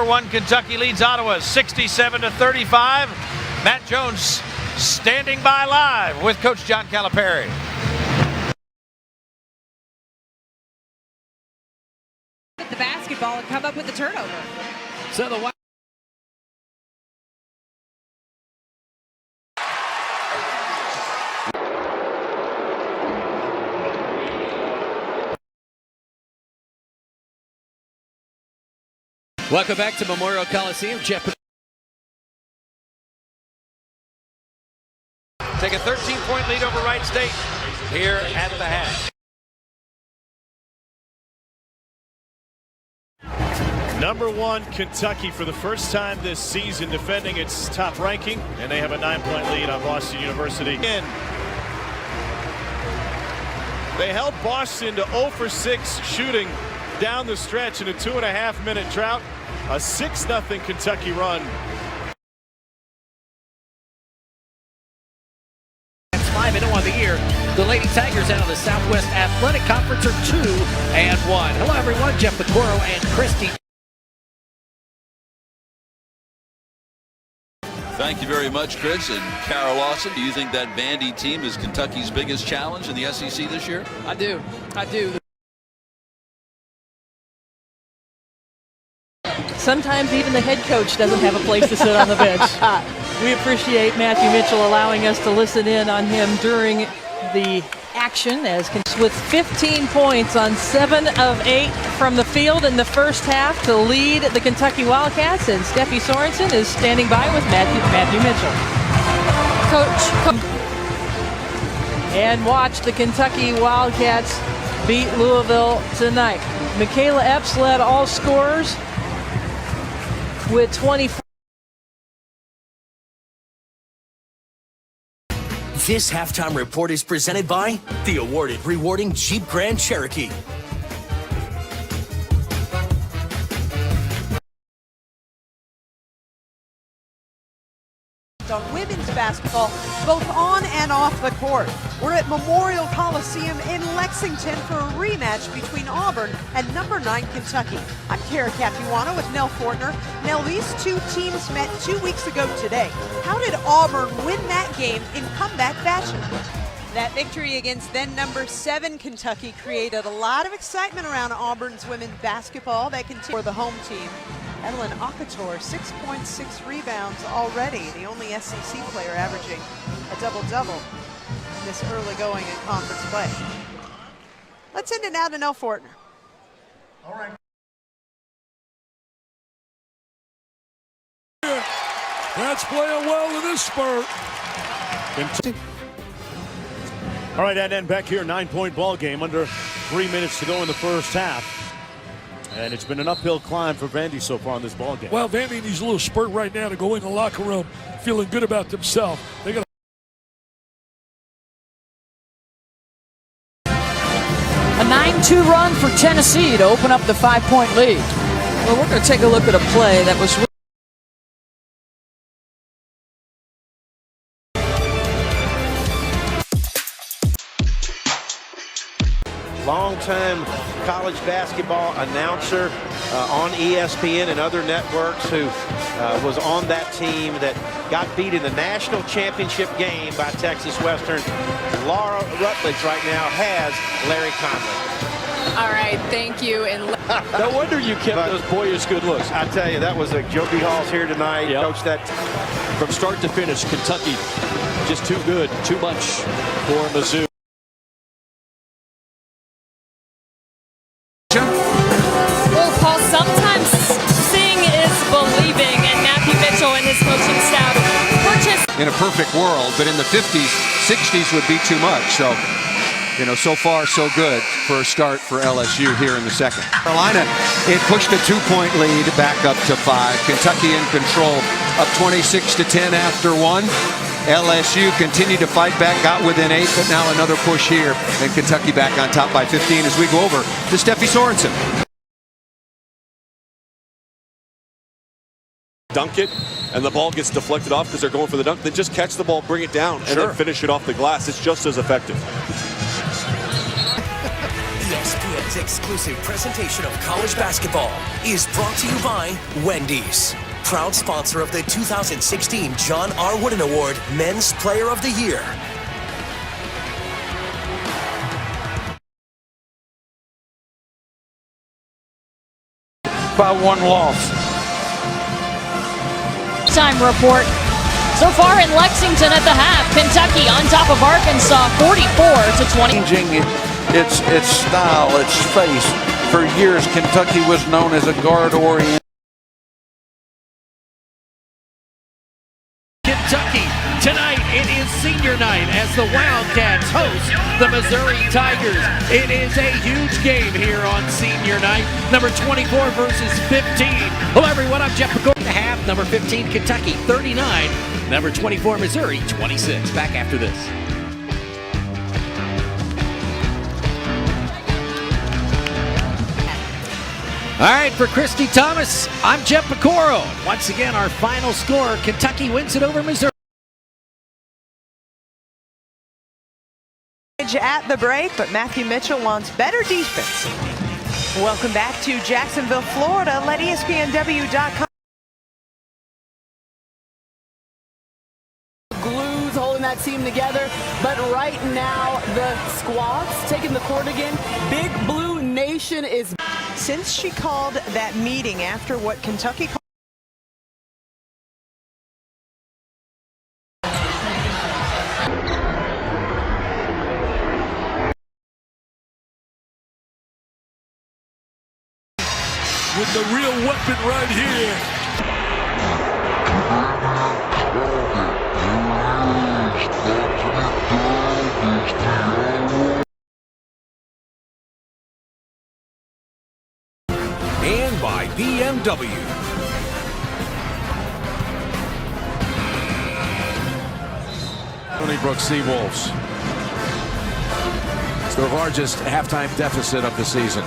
#1 Kentucky leads Ottawa 67-35. Matt Jones standing by live with Coach John Calipari. The basketball and come up with the turnover. So the Welcome back to Memorial Coliseum. Jeff. Take a 13-point lead over Wright State here at the half. #1 Kentucky for the first time this season defending its top ranking, and they have a 9-point lead on Boston University. They held Boston to 0 for 6 shooting down the stretch in a 2.5-minute drought. A 6-0 Kentucky run. Live in on the year, the Lady Tigers out of the Southwest Athletic Conference are 2-1. Hello everyone, Jeff Picoro and Christy. Thank you very much, Chris. And Carol Lawson, do you think that Vandy team is Kentucky's biggest challenge in the SEC this year? I do. Sometimes even the head coach doesn't have a place to sit on the bench. We appreciate Matthew Mitchell allowing us to listen in on him during the action as with 15 points on 7 of 8 from the field in the first half to lead the Kentucky Wildcats, and Steffi Sorensen is standing by with Matthew Mitchell. Coach. And watch the Kentucky Wildcats beat Louisville tonight. Michaela Epps led all scorers with 24. This halftime report is presented by the awarded rewarding Jeep Grand Cherokee. On women's basketball, both on and off the court. We're at Memorial Coliseum in Lexington for a rematch between Auburn and #9 Kentucky. I'm Kara Capuano with Nell Fortner. Nell, these two teams met 2 weeks ago today. How did Auburn win that game in comeback fashion? That victory against then #7 Kentucky created a lot of excitement around Auburn's women's basketball that continued for the home team. Evelyn Okator, 6.6 rebounds already, the only SEC player averaging a double-double in this early going in conference play. Let's send it now to Nell Fortner. All right. That's playing well in this spurt. All right, and then back here, 9-point ball game, under 3 minutes to go in the first half. And it's been an uphill climb for Vandy so far in this ball game. Well, Vandy needs a little spurt right now to go in the locker room feeling good about themselves. They got A 9-2 run for Tennessee to open up the 5-point lead. Well, we're going to take a look at a play that was Long-time college basketball announcer on ESPN and other networks, who was on that team that got beat in the national championship game by Texas Western. Laura Rutledge right now has Larry Conley. All right, thank you. And no wonder you kept those boyish good looks. I tell you, that was a Joby Hall's here tonight. Yep. Coach, that From start to finish, Kentucky just too good, too much for Mizzou. well, Paul, sometimes seeing is believing, and Matthew Mitchell and his coaching staff purchased in a perfect world, but in the 50s, 60s would be too much. So, you know, so far so good for a start for LSU here in the second. Carolina, it pushed a 2-point lead back up to 5. Kentucky in control, up 26-10 after 1. LSU continued to fight back, got within 8, but now another push here, and Kentucky back on top by 15 as we go over to Steffi Sorensen. Dunk it, and the ball gets deflected off because they're going for the dunk. Then just catch the ball, bring it down, and then finish it off the glass. It's just as effective. Yes. ESPN's exclusive presentation of college basketball is brought to you by Wendy's, proud sponsor of the 2016 John R. Wooden Award Men's Player of the Year. By one loss. Time report. So far in Lexington at the half, Kentucky on top of Arkansas 44-20. Changing its style, its face. For years, Kentucky was known as a guard-oriented. Kentucky, tonight it is senior night as the Wildcats host the Missouri Tigers. It is a huge game here on senior night. Number 24 versus 15. Hello everyone, I'm Jeff McCoy. Half, number 15 Kentucky 39, number 24 Missouri 26. Back after this. All right, for Christy Thomas, I'm Jeff Pecoro. Once again, our final score, Kentucky wins it over Missouri. At the break, but Matthew Mitchell wants better defense. Welcome back to Jacksonville, Florida. Let ESPNW.com. Glues holding that team together, but right now the squads taking the court again. Big Blue Nation is. Since she called that meeting after what Kentucky called. With the real weapon right here. And by BMW. Stony Brook Seawolves. It's their largest halftime deficit of the season.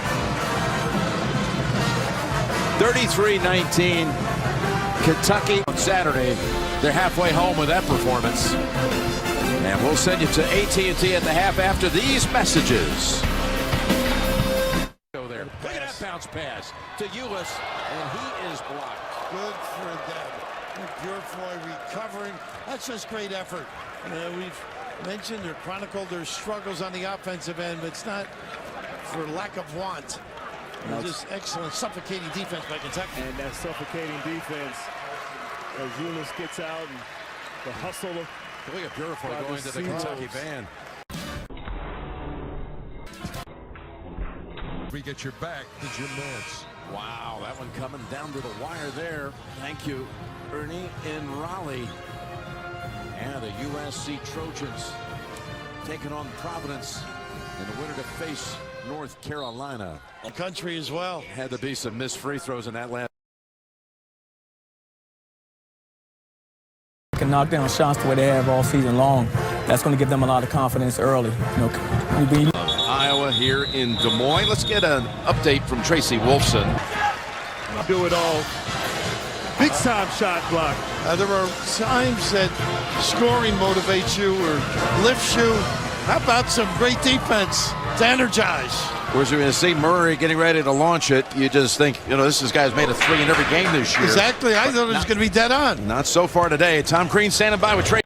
33-19. Kentucky on Saturday. They're halfway home with that performance. And we'll send you to AT&T at the half after these messages. Go there. Look at that bounce pass to Ulis, and he is blocked. Good for them. Purefoy recovering. That's just great effort. We've mentioned or chronicled their struggles on the offensive end, but it's not for lack of want. Just excellent suffocating defense by Kentucky. And that suffocating defense as Eunice gets out and the hustle. Look at Purefoy going to the Kentucky band. We get your back to Jim Nance. Wow, that one coming down to the wire there. Thank you, Ernie in Raleigh. Yeah, the USC Trojans taking on Providence and the winner to face North Carolina. Country as well. Had to be some missed free throws in that last. Can knock down shots the way they have all season long. That's going to give them a lot of confidence early. Iowa here in Des Moines. Let's get an update from Tracy Wolfson. Do it all. Big time shot block. There are times that scoring motivates you or lifts you. How about some great defense to energize? Whereas you're going to see Murray getting ready to launch it, you just think, this guy's made a three in every game this year. Exactly. I thought it was going to be dead on. Not so far today. Tom Crean standing by with Tracy.